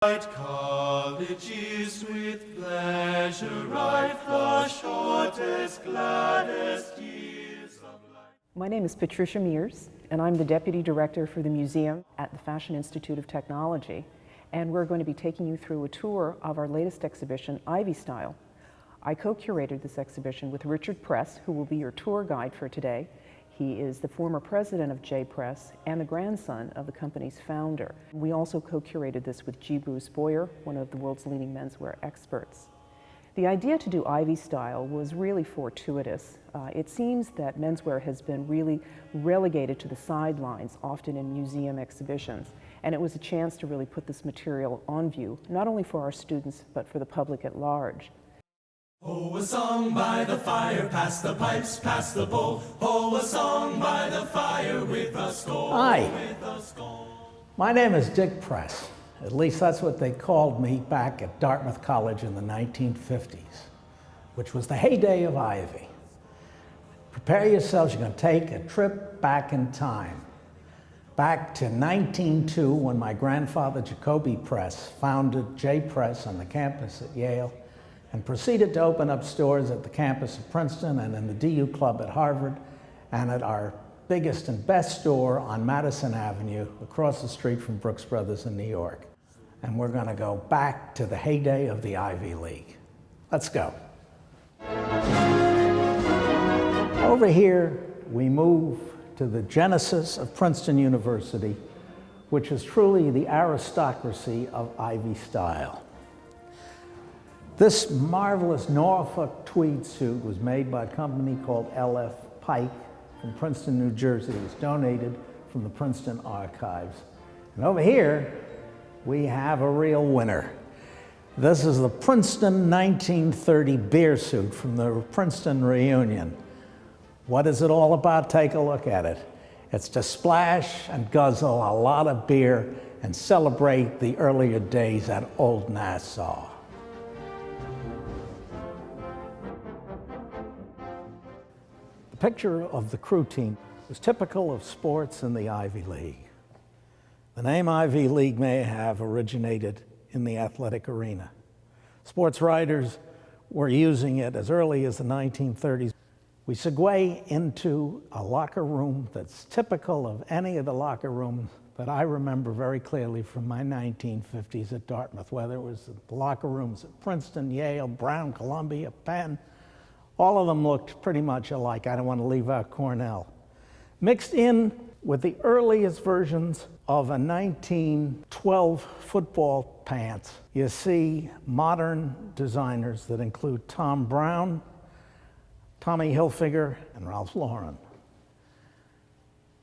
Colleges with pleasure write the shortest, gladdest years of life. My name is Patricia Mears, and I'm the Deputy Director for the Museum at the Fashion Institute of Technology. And we're going to be taking you through a tour of our latest exhibition, Ivy Style. I co-curated this exhibition with Richard Press, who will be your tour guide for today. He is the former president of J Press and the grandson of the company's founder. We also co-curated this with G. Bruce Boyer, one of the world's leading menswear experts. The idea to do Ivy Style was really fortuitous. It seems that menswear has been really relegated to the sidelines, often in museum exhibitions, and it was a chance to really put this material on view, not only for our students, but for the public at large. Oh, a song by the fire, pass the pipes, pass the bowl. Oh, a song by the fire with a score. Hi, my name is Dick Press. At least that's what they called me back at Dartmouth College in the 1950s, which was the heyday of Ivy. Prepare yourselves, you're going to take a trip back in time. Back to 1902, when my grandfather, Jacoby Press, founded J Press on the campus at Yale, and proceeded to open up stores at the campus of Princeton and in the DU Club at Harvard, and at our biggest and best store on Madison Avenue, across the street from Brooks Brothers in New York. And we're going to go back to the heyday of the Ivy League. Let's go. Over here, we move to the genesis of Princeton University, which is truly the aristocracy of Ivy Style. This marvelous Norfolk tweed suit was made by a company called L.F. Pike from Princeton, New Jersey. It was donated from the Princeton archives. And over here, we have a real winner. This is the Princeton 1930 beer suit from the Princeton reunion. What is it all about? Take a look at it. It's to splash and guzzle a lot of beer and celebrate the earlier days at Old Nassau. The picture of the crew team was typical of sports in the Ivy League. The name Ivy League may have originated in the athletic arena. Sports writers were using it as early as the 1930s. We segue into a locker room that's typical of any of the locker rooms that I remember very clearly from my 1950s at Dartmouth, whether it was the locker rooms at Princeton, Yale, Brown, Columbia, Penn. All of them looked pretty much alike. I don't want to leave out Cornell. Mixed in with the earliest versions of a 1912 football pants, you see modern designers that include Tom Brown, Tommy Hilfiger, and Ralph Lauren.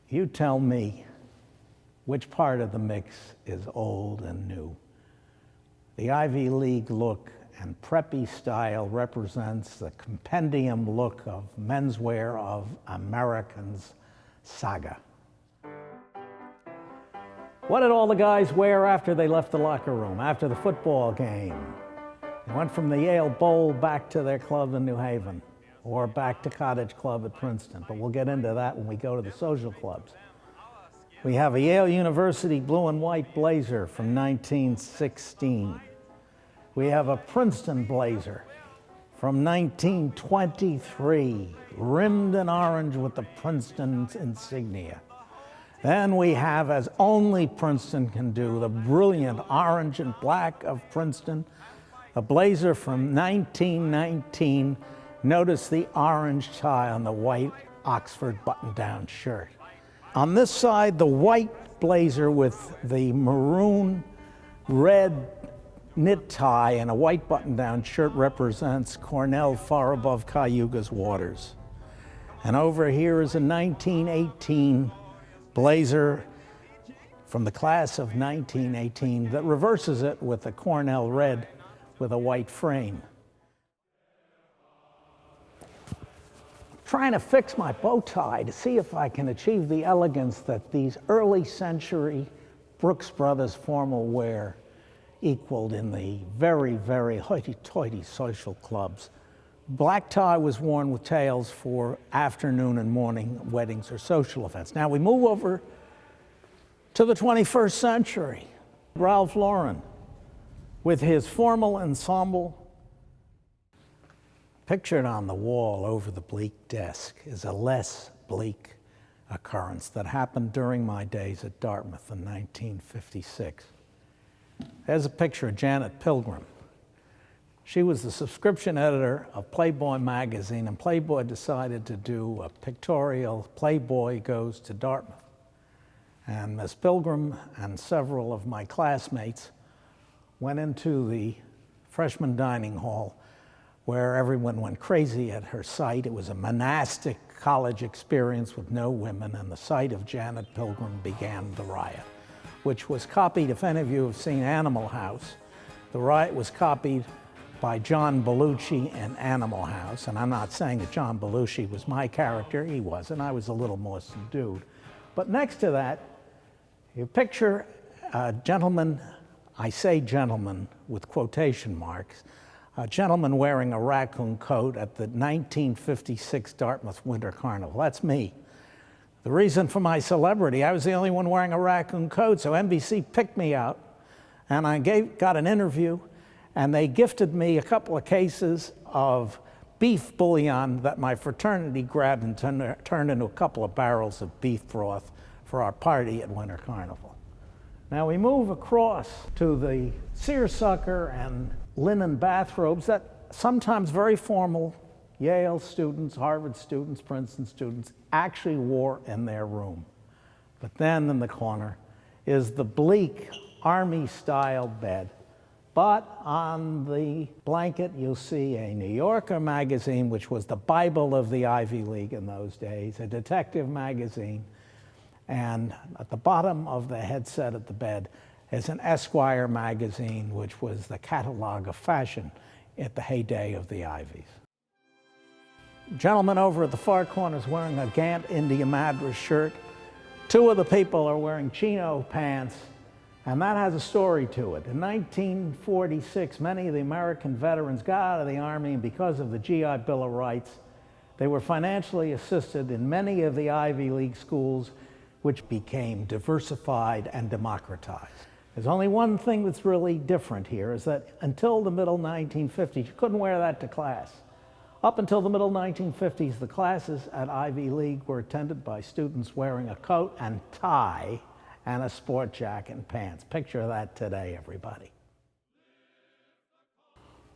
You tell me which part of the mix is old and new. The Ivy League look and preppy style represents the compendium look of menswear of Americans saga. What did all the guys wear after they left the locker room, after the football game? They went from the Yale Bowl back to their club in New Haven, or back to Cottage Club at Princeton, but we'll get into that when we go to the social clubs. We have a Yale University blue and white blazer from 1916. We have a Princeton blazer from 1923, rimmed in orange with the Princeton's insignia. Then we have, as only Princeton can do, the brilliant orange and black of Princeton, a blazer from 1919. Notice the orange tie on the white Oxford button-down shirt. On this side, the white blazer with the maroon red knit tie and a white button-down shirt represents Cornell far above Cayuga's waters. And over here is a 1918 blazer from the class of 1918 that reverses it with a Cornell red with a white frame. Trying to fix my bow tie to see if I can achieve the elegance that these early century Brooks Brothers formal wear equaled in the very, very hoity-toity social clubs. Black tie was worn with tails for afternoon and morning weddings or social events. Now we move over to the 21st century. Ralph Lauren. With his formal ensemble, pictured on the wall over the bleak desk is a less bleak occurrence that happened during my days at Dartmouth in 1956. There's a picture of Janet Pilgrim. She was the subscription editor of Playboy magazine, and Playboy decided to do a pictorial Playboy Goes to Dartmouth. And Miss Pilgrim and several of my classmates went into the freshman dining hall where everyone went crazy at her sight. It was a monastic college experience with no women, and the sight of Janet Pilgrim began the riot, which was copied, if any of you have seen Animal House, the riot was copied by John Belushi in Animal House. And I'm not saying that John Belushi was my character, he wasn't, I was a little more subdued. But next to that, you picture a gentleman, I say gentleman with quotation marks, a gentleman wearing a raccoon coat at the 1956 Dartmouth Winter Carnival. That's me. The reason for my celebrity, I was the only one wearing a raccoon coat, so NBC picked me out, and I got an interview, and they gifted me a couple of cases of beef bouillon that my fraternity grabbed and turned into a couple of barrels of beef broth for our party at Winter Carnival. Now we move across to the seersucker and linen bathrobes that sometimes very formal Yale students, Harvard students, Princeton students actually wore in their room. But then in the corner is the bleak army-style bed. But on the blanket, you'll see a New Yorker magazine, which was the Bible of the Ivy League in those days, a detective magazine. And at the bottom of the headset of the bed is an Esquire magazine, which was the catalog of fashion at the heyday of the Ivies. Gentleman over at the far corner is wearing a Gant India Madras shirt. Two of the people are wearing chino pants, and that has a story to it. In 1946, many of the American veterans got out of the Army, and because of the GI Bill of Rights, they were financially assisted in many of the Ivy League schools, which became diversified and democratized. There's only one thing that's really different here, is that until the middle 1950s, you couldn't wear that to class. Up until the middle 1950s, the classes at Ivy League were attended by students wearing a coat and tie and a sport jacket and pants. Picture that today, everybody.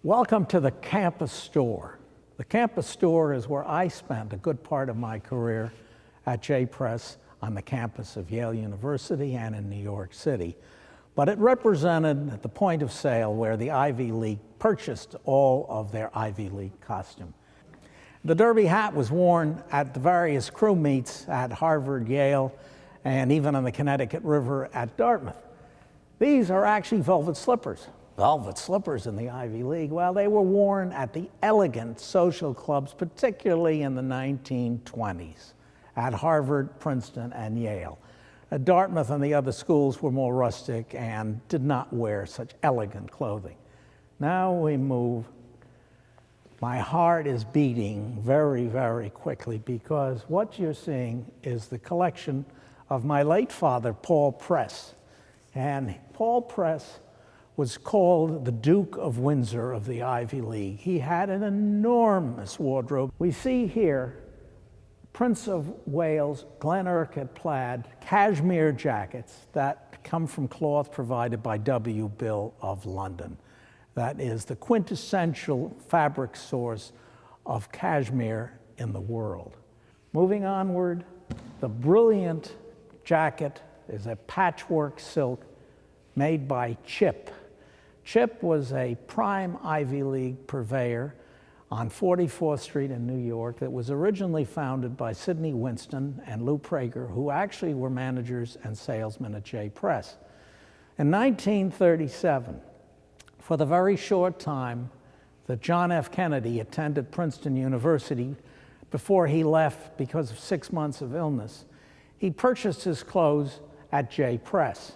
Welcome to the campus store. The campus store is where I spent a good part of my career at J Press on the campus of Yale University and in New York City. But it represented the point of sale where the Ivy League purchased all of their Ivy League costume. The derby hat was worn at the various crew meets at Harvard, Yale, and even on the Connecticut River at Dartmouth. These are actually velvet slippers. Velvet slippers in the Ivy League, well, they were worn at the elegant social clubs, particularly in the 1920s, at Harvard, Princeton, and Yale. Dartmouth and the other schools were more rustic and did not wear such elegant clothing. Now we move. My heart is beating very, very quickly because what you're seeing is the collection of my late father, Paul Press. And Paul Press was called the Duke of Windsor of the Ivy League. He had an enormous wardrobe. We see here Prince of Wales, Glen Urquhart plaid, cashmere jackets that come from cloth provided by W. Bill of London. That is the quintessential fabric source of cashmere in the world. Moving onward, the brilliant jacket is a patchwork silk made by Chip. Chip was a prime Ivy League purveyor on 44th Street in New York that was originally founded by Sidney Winston and Lou Prager, who actually were managers and salesmen at J Press. In 1937, for the very short time that John F. Kennedy attended Princeton University before he left because of 6 months of illness, he purchased his clothes at J Press.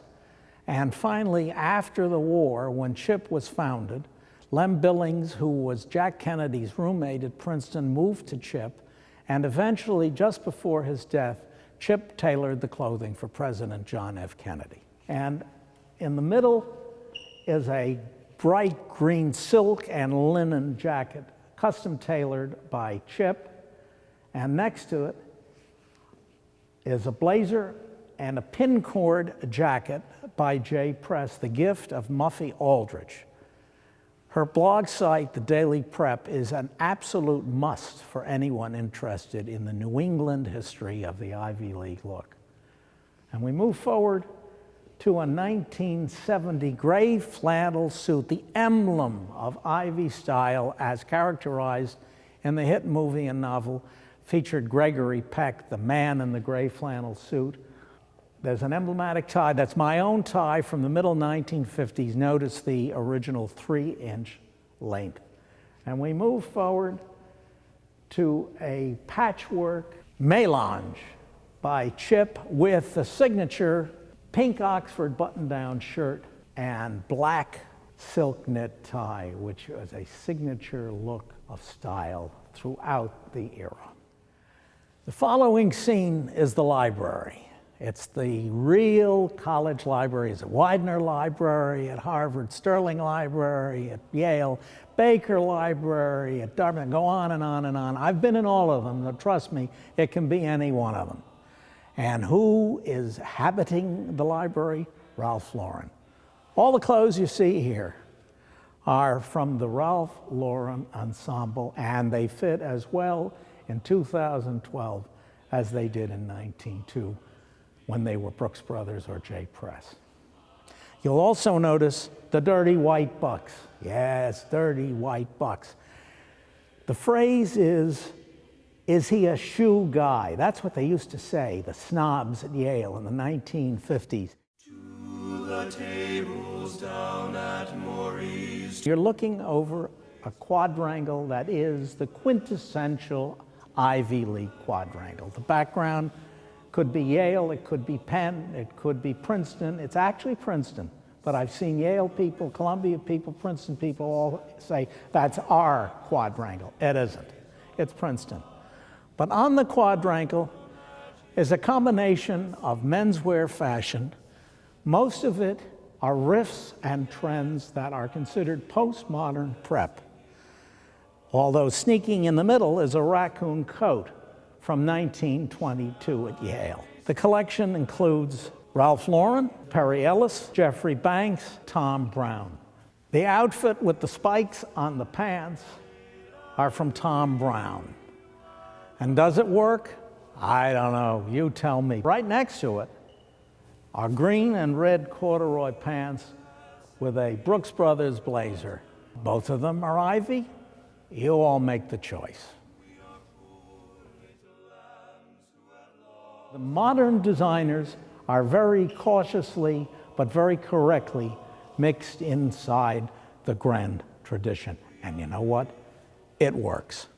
And finally, after the war, when Chip was founded, Lem Billings, who was Jack Kennedy's roommate at Princeton, moved to Chip, and eventually, just before his death, Chip tailored the clothing for President John F. Kennedy. And in the middle is a bright green silk and linen jacket, custom tailored by Chip. And next to it is a blazer and a pincord jacket by J. Press, the gift of Muffy Aldrich. Her blog site, The Daily Prep, is an absolute must for anyone interested in the New England history of the Ivy League look. And we move forward to a 1970 gray flannel suit, the emblem of Ivy style as characterized in the hit movie and novel, featured Gregory Peck, the man in the gray flannel suit. There's an emblematic tie. That's my own tie from the middle 1950s. Notice the original 3-inch length. And we move forward to a patchwork melange by Chip with the signature pink Oxford button-down shirt and black silk knit tie, which was a signature look of style throughout the era. The following scene is the library. It's the real college library. It's a Widener Library at Harvard, Sterling Library at Yale, Baker Library at Dartmouth, go on and on and on. I've been in all of them, but trust me, it can be any one of them. And who is habiting the library? Ralph Lauren. All the clothes you see here are from the Ralph Lauren ensemble, and they fit as well in 2012 as they did in 1902 when they were Brooks Brothers or J. Press. You'll also notice the dirty white bucks. Yes, dirty white bucks. The phrase is he a shoe guy? That's what they used to say, the snobs at Yale in the 1950s. To the tables down at Maury's. You're looking over a quadrangle that is the quintessential Ivy League quadrangle. The background could be Yale, it could be Penn, it could be Princeton. It's actually Princeton, but I've seen Yale people, Columbia people, Princeton people all say that's our quadrangle. It isn't. It's Princeton. But on the quadrangle is a combination of menswear fashion. Most of it are riffs and trends that are considered postmodern prep. Although sneaking in the middle is a raccoon coat from 1922 at Yale. The collection includes Ralph Lauren, Perry Ellis, Jeffrey Banks, Tom Brown. The outfit with the spikes on the pants are from Tom Brown. And does it work? I don't know, you tell me. Right next to it are green and red corduroy pants with a Brooks Brothers blazer. Both of them are Ivy. You all make the choice. The modern designers are very cautiously but very correctly mixed inside the grand tradition. And you know what? It works.